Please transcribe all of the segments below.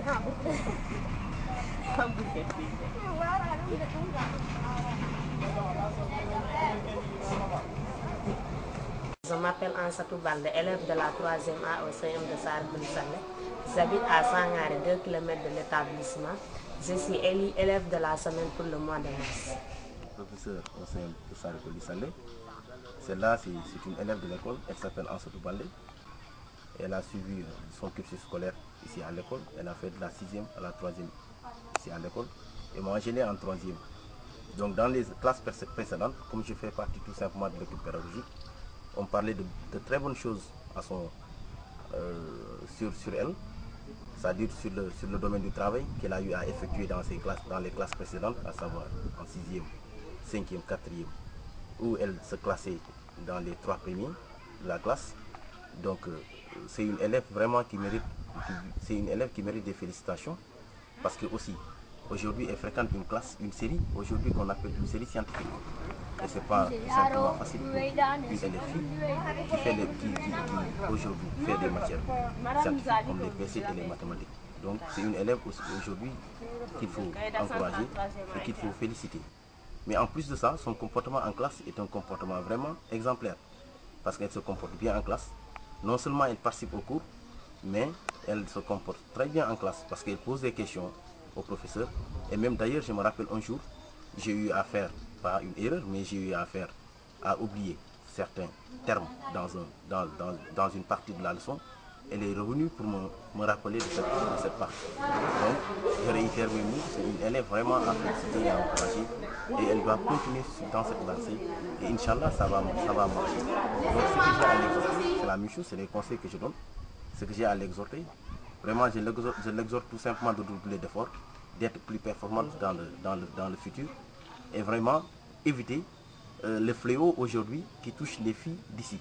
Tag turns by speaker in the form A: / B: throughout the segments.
A: Je m'appelle Ansatou Balde, élève de la 3e A au CM de Sarkouli Salé. J'habite à Sangare, 2 km de l'établissement. Je suis élève de la semaine pour le mois de mars.
B: Professeur au CM de Sarkouli Salé. Celle-là, c'est une élève de l'école. Elle s'appelle Ansatou Balde. Elle a suivi son cursus scolaire ici à l'école. Elle a fait de la 6e à la 3e ici à l'école. Et moi, je l'ai en 3e. Donc dans les classes précédentes, comme je fais partie tout simplement de l'équipe pédagogique, on parlait de très bonnes choses sur elle, c'est-à-dire sur le domaine du travail qu'elle a eu à effectuer dans les classes précédentes, à savoir en 6e, 5e, 4e, où elle se classait dans les 3 premiers de la classe. Donc c'est une élève vraiment qui mérite des félicitations, parce que aussi aujourd'hui elle fréquente une série aujourd'hui qu'on appelle une série scientifique. Et c'est pas simplement facile pour une élève fille qui aujourd'hui fait des matières scientifiques comme les PC et les mathématiques. Donc c'est une élève aujourd'hui qu'il faut encourager et qu'il faut féliciter. Mais en plus de ça, son comportement en classe est un comportement vraiment exemplaire, parce qu'elle se comporte bien en classe. Non seulement elle participe au cours, mais elle se comporte très bien en classe parce qu'elle pose des questions au professeur. Et même d'ailleurs, je me rappelle un jour, j'ai eu à faire, pas une erreur, mais j'ai eu à faire, à oublier certains termes dans une partie de la leçon. Elle est revenue pour me rappeler de cette partie. Donc, je réitère mes mots, c'est une élève vraiment à féliciter et à encourager. Et elle doit continuer dans cette lancée. Et Inch'Allah, ça va marcher. Donc, ce que j'ai à l'exhorter, c'est la même chose, c'est les conseils que je donne. Ce que j'ai à l'exhorter, vraiment, je l'exhorte tout simplement de doubler d'efforts, d'être plus performante dans le futur. Et vraiment, éviter le fléau aujourd'hui qui touche les filles d'ici.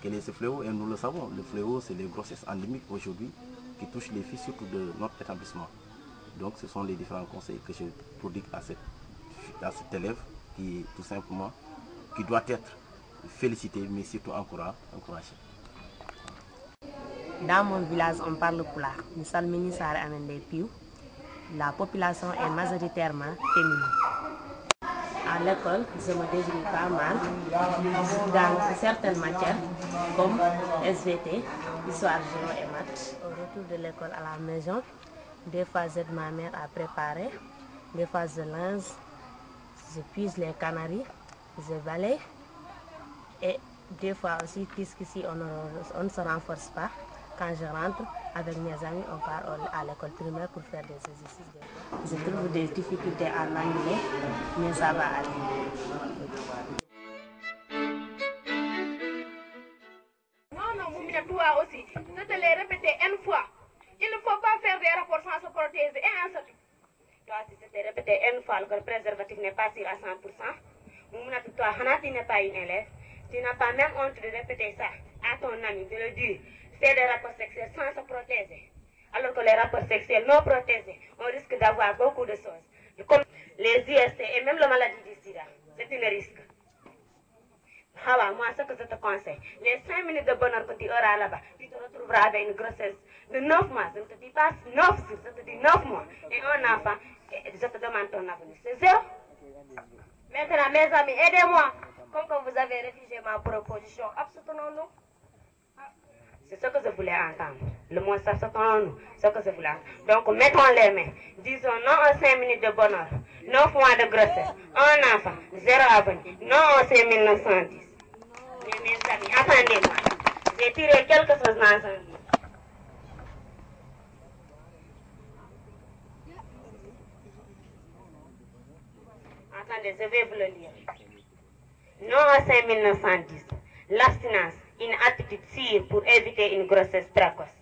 B: Quel est ce fléau? Et nous le savons, le fléau, c'est les grossesses endémiques aujourd'hui qui touchent les filles, surtout de notre établissement. Donc ce sont les différents conseils que je prodigue à cet élève qui tout simplement, qui doit être félicité, mais surtout encouragé.
A: Dans mon village, on parle Pulaar. La population est majoritairement féminine. À l'école, je me débrouille pas mal dans certaines matières comme SVT, histoire, géo et maths. Au retour de l'école à la maison, des fois j'aide ma mère à préparer, des fois je lance, je puise les canaries, je balaye. Et des fois aussi, puisqu'ici on ne se renforce pas, quand je rentre avec mes amis, on part à l'école primaire pour faire des exercices. Je trouve des difficultés à l'anglais, mais ça va aller.
C: Non, toi aussi, je te l'ai répété une fois. Il ne faut pas faire des rapports sans se protéger. Et en sorte, toi, si je t'ai répété une fois que le préservatif n'est pas sûr à 100%, toi, Hana, tu n'es pas une élève. Tu n'as pas même honte de répéter ça à ton ami, de le dire. Faire des rapports sexuels sans se protéger. Alors que les rapports sexuels non protégés, on risque d'avoir beaucoup de choses. Comme les IST et même la maladie du sida. C'est un risque. Moi, ce que je te conseille, les 5 minutes de bonheur que tu auras là-bas, tu te retrouveras avec une grossesse de 9 mois. Je ne te dis pas 9 jours, je te dis 9 mois. Et un enfant, je te demande ton avenir. C'est zéro. Maintenant, mes amis, aidez-moi. Comme que vous avez réfugié ma proposition, abstenons-nous. C'est ce que je voulais entendre. Le mot abstenons-nous, ce que je voulais entendre. Donc, mettons les mains. Disons non aux 5 minutes de bonheur, 9 mois de grossesse, un enfant, 0 avenir. Non aux 5910. Mais mes amis, attendez-moi. J'ai tiré quelque chose dans un livre. Attendez, je vais vous le lire. Non à 5910. L'abstinence, une attitude sûre pour éviter une grossesse précoce.